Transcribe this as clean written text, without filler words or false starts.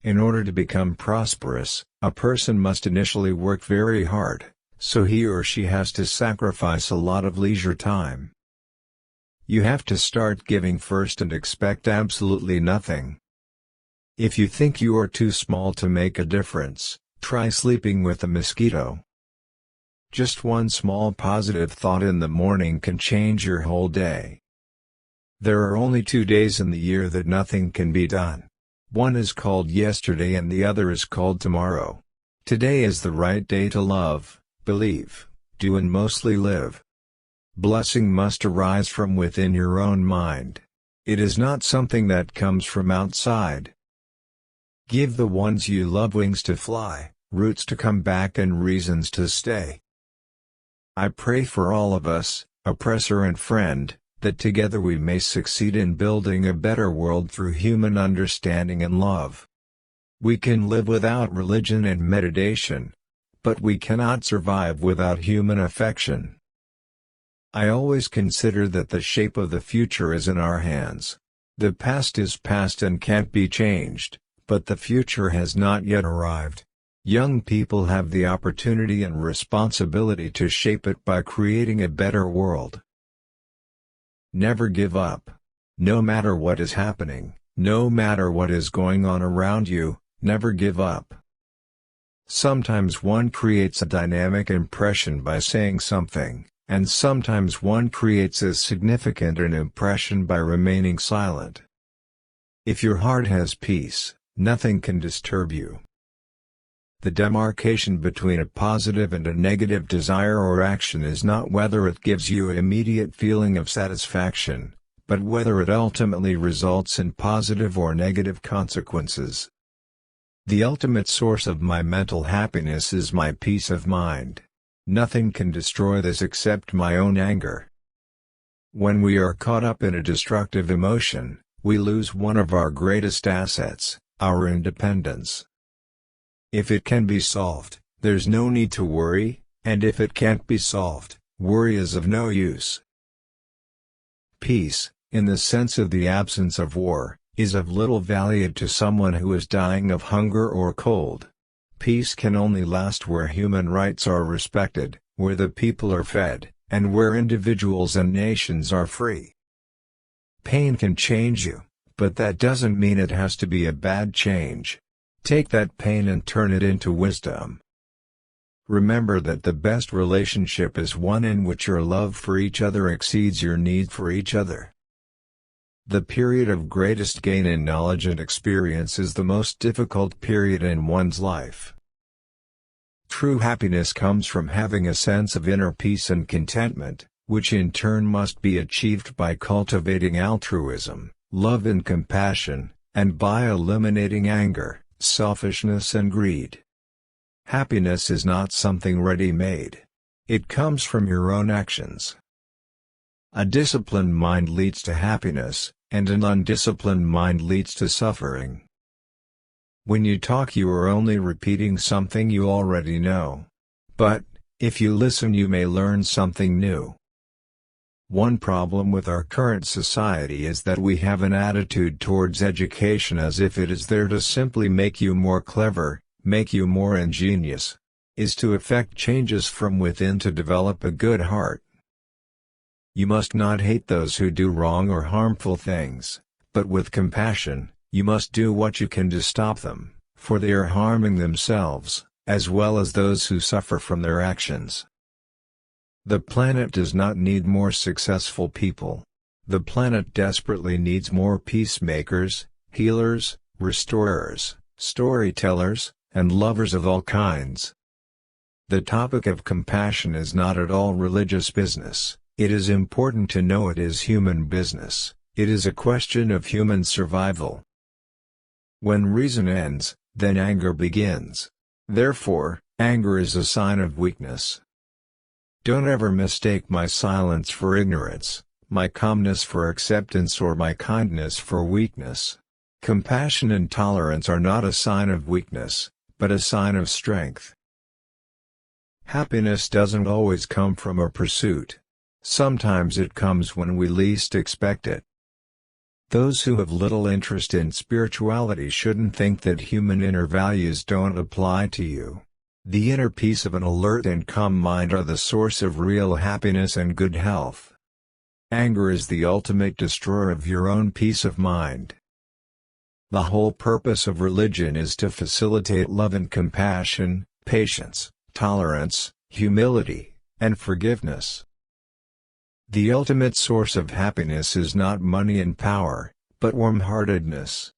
In order to become prosperous, a person must initially work very hard, so he or she has to sacrifice a lot of leisure time. You have to start giving first and expect absolutely nothing. If you think you are too small to make a difference, try sleeping with a mosquito. Just one small positive thought in the morning can change your whole day. There are only 2 days in the year that nothing can be done. One is called yesterday and the other is called tomorrow. Today is the right day to love, believe, do and mostly live. Blessing must arise from within your own mind. It is not something that comes from outside. Give the ones you love wings to fly, roots to come back and reasons to stay. I pray for all of us, oppressor and friend, that together we may succeed in building a better world through human understanding and love. We can live without religion and meditation, but we cannot survive without human affection. I always consider that the shape of the future is in our hands. The past is past and can't be changed, but the future has not yet arrived. Young people have the opportunity and responsibility to shape it by creating a better world. Never give up. No matter what is happening, no matter what is going on around you, never give up. Sometimes one creates a dynamic impression by saying something, and sometimes one creates as significant an impression by remaining silent. If your heart has peace, nothing can disturb you. The demarcation between a positive and a negative desire or action is not whether it gives you an immediate feeling of satisfaction, but whether it ultimately results in positive or negative consequences. The ultimate source of my mental happiness is my peace of mind. Nothing can destroy this except my own anger. When we are caught up in a destructive emotion, we lose one of our greatest assets, our independence. If it can be solved, there's no need to worry, and if it can't be solved, worry is of no use. Peace, in the sense of the absence of war, is of little value to someone who is dying of hunger or cold. Peace can only last where human rights are respected, where the people are fed, and where individuals and nations are free. Pain can change you, but that doesn't mean it has to be a bad change. Take that pain and turn it into wisdom. Remember that the best relationship is one in which your love for each other exceeds your need for each other. The period of greatest gain in knowledge and experience is the most difficult period in one's life. True happiness comes from having a sense of inner peace and contentment, which in turn must be achieved by cultivating altruism, love and compassion, and by eliminating anger, selfishness and greed. Happiness is not something ready-made. It comes from your own actions. A disciplined mind leads to happiness, and an undisciplined mind leads to suffering. When you talk you are only repeating something you already know. But, if you listen you may learn something new. One problem with our current society is that we have an attitude towards education as if it is there to simply make you more clever, make you more ingenious, is to effect changes from within to develop a good heart. You must not hate those who do wrong or harmful things, but with compassion, you must do what you can to stop them, for they are harming themselves, as well as those who suffer from their actions. The planet does not need more successful people. The planet desperately needs more peacemakers, healers, restorers, storytellers, and lovers of all kinds. The topic of compassion is not at all religious business. It is important to know it is human business. It is a question of human survival. When reason ends, then anger begins. Therefore, anger is a sign of weakness. Don't ever mistake my silence for ignorance, my calmness for acceptance or my kindness for weakness. Compassion and tolerance are not a sign of weakness, but a sign of strength. Happiness doesn't always come from a pursuit. Sometimes it comes when we least expect it. Those who have little interest in spirituality shouldn't think that human inner values don't apply to you. The inner peace of an alert and calm mind are the source of real happiness and good health. Anger is the ultimate destroyer of your own peace of mind. The whole purpose of religion is to facilitate love and compassion, patience, tolerance, humility, and forgiveness. The ultimate source of happiness is not money and power, but warm-heartedness.